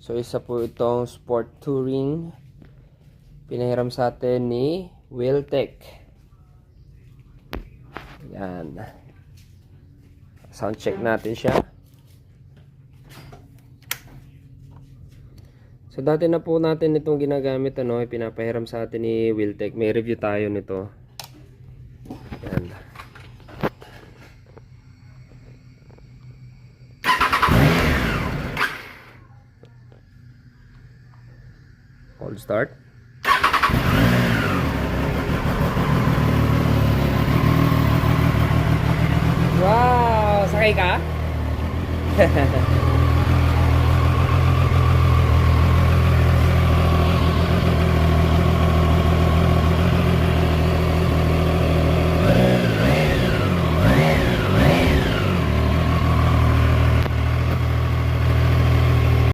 So isa po itong sport touring. Pinahiram sa atin ni Wiltec. Yan. Sound check natin siya. So dati na po natin itong ginagamit, pinapahiram sa atin ni Wiltec. May review tayo nito. Yan. Hold start. Wow! Sakay ka?